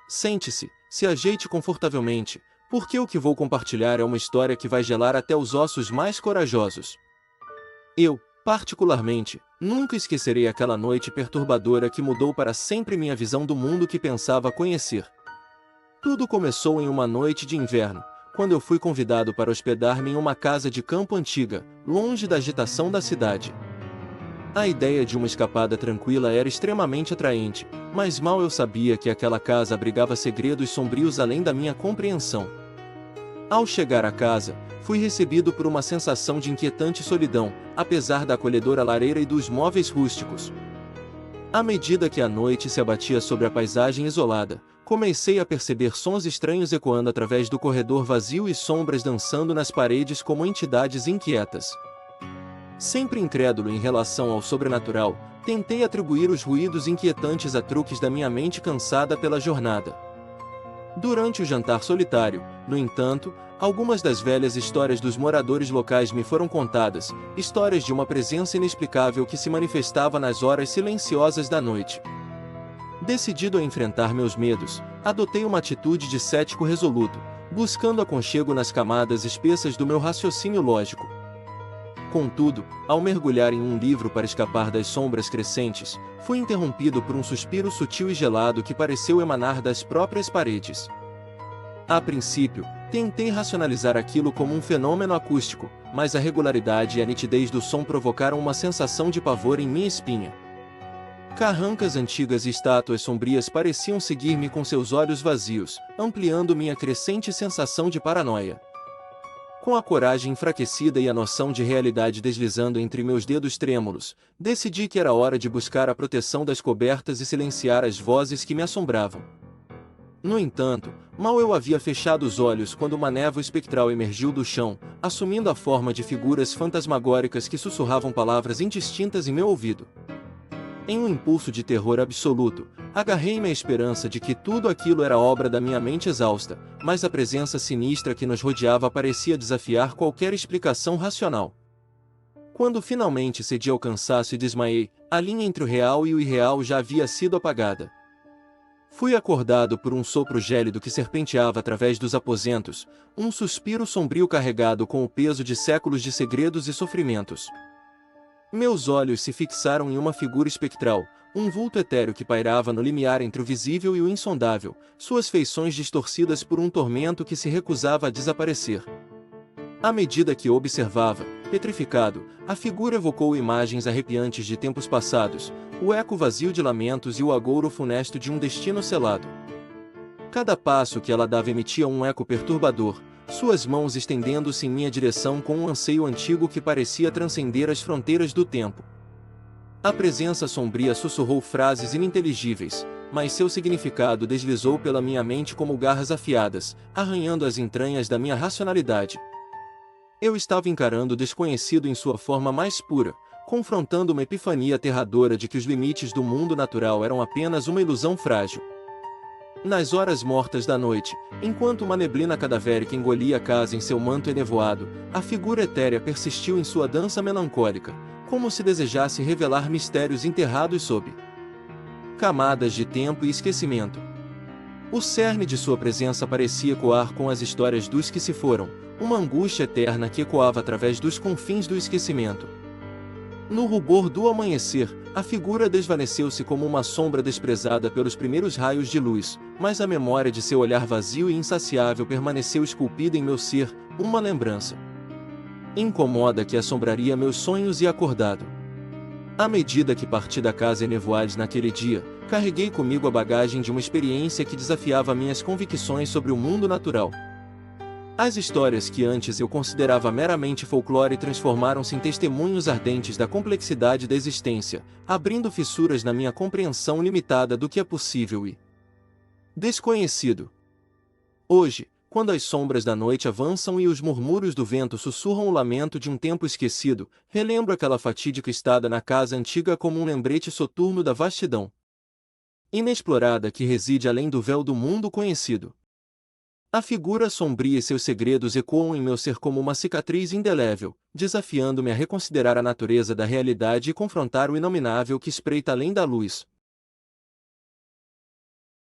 Sente-se, se ajeite confortavelmente, porque o que vou compartilhar é uma história que vai gelar até os ossos mais corajosos. Eu, particularmente, nunca esquecerei aquela noite perturbadora que mudou para sempre minha visão do mundo que pensava conhecer. Tudo começou em uma noite de inverno, quando eu fui convidado para hospedar-me em uma casa de campo antiga, longe da agitação da cidade. A ideia de uma escapada tranquila era extremamente atraente, mas mal eu sabia que aquela casa abrigava segredos sombrios além da minha compreensão. Ao chegar à casa, fui recebido por uma sensação de inquietante solidão, apesar da acolhedora lareira e dos móveis rústicos. À medida que a noite se abatia sobre a paisagem isolada, comecei a perceber sons estranhos ecoando através do corredor vazio e sombras dançando nas paredes como entidades inquietas. Sempre incrédulo em relação ao sobrenatural, tentei atribuir os ruídos inquietantes a truques da minha mente cansada pela jornada. Durante o jantar solitário, no entanto, algumas das velhas histórias dos moradores locais me foram contadas, histórias de uma presença inexplicável que se manifestava nas horas silenciosas da noite. Decidido a enfrentar meus medos, adotei uma atitude de cético resoluto, buscando aconchego nas camadas espessas do meu raciocínio lógico. Contudo, ao mergulhar em um livro para escapar das sombras crescentes, fui interrompido por um suspiro sutil e gelado que pareceu emanar das próprias paredes. A princípio, tentei racionalizar aquilo como um fenômeno acústico, mas a regularidade e a nitidez do som provocaram uma sensação de pavor em minha espinha. Carrancas antigas e estátuas sombrias pareciam seguir-me com seus olhos vazios, ampliando minha crescente sensação de paranoia. Com a coragem enfraquecida e a noção de realidade deslizando entre meus dedos trêmulos, decidi que era hora de buscar a proteção das cobertas e silenciar as vozes que me assombravam. No entanto, mal eu havia fechado os olhos quando uma névoa espectral emergiu do chão, assumindo a forma de figuras fantasmagóricas que sussurravam palavras indistintas em meu ouvido. Em um impulso de terror absoluto, agarrei-me à esperança de que tudo aquilo era obra da minha mente exausta, mas a presença sinistra que nos rodeava parecia desafiar qualquer explicação racional. Quando finalmente cedi ao cansaço e desmaiei, a linha entre o real e o irreal já havia sido apagada. Fui acordado por um sopro gélido que serpenteava através dos aposentos, um suspiro sombrio carregado com o peso de séculos de segredos e sofrimentos. Meus olhos se fixaram em uma figura espectral, um vulto etéreo que pairava no limiar entre o visível e o insondável, suas feições distorcidas por um tormento que se recusava a desaparecer. À medida que observava, petrificado, a figura evocou imagens arrepiantes de tempos passados, o eco vazio de lamentos e o agouro funesto de um destino selado. Cada passo que ela dava emitia um eco perturbador, suas mãos estendendo-se em minha direção com um anseio antigo que parecia transcender as fronteiras do tempo. A presença sombria sussurrou frases ininteligíveis, mas seu significado deslizou pela minha mente como garras afiadas, arranhando as entranhas da minha racionalidade. Eu estava encarando o desconhecido em sua forma mais pura, confrontando uma epifania aterradora de que os limites do mundo natural eram apenas uma ilusão frágil. Nas horas mortas da noite, enquanto uma neblina cadavérica engolia a casa em seu manto enevoado, a figura etérea persistiu em sua dança melancólica, como se desejasse revelar mistérios enterrados sob camadas de tempo e esquecimento. O cerne de sua presença parecia ecoar com as histórias dos que se foram, uma angústia eterna que ecoava através dos confins do esquecimento. No rubor do amanhecer, a figura desvaneceu-se como uma sombra desprezada pelos primeiros raios de luz, mas a memória de seu olhar vazio e insaciável permaneceu esculpida em meu ser, uma lembrança incomoda que assombraria meus sonhos e acordado. À medida que parti da casa enevoada naquele dia, carreguei comigo a bagagem de uma experiência que desafiava minhas convicções sobre o mundo natural. As histórias que antes eu considerava meramente folclore transformaram-se em testemunhos ardentes da complexidade da existência, abrindo fissuras na minha compreensão limitada do que é possível e desconhecido. Hoje, quando as sombras da noite avançam e os murmúrios do vento sussurram o lamento de um tempo esquecido, relembro aquela fatídica estada na casa antiga como um lembrete soturno da vastidão inexplorada que reside além do véu do mundo conhecido. A figura sombria e seus segredos ecoam em meu ser como uma cicatriz indelével, desafiando-me a reconsiderar a natureza da realidade e confrontar o inominável que espreita além da luz.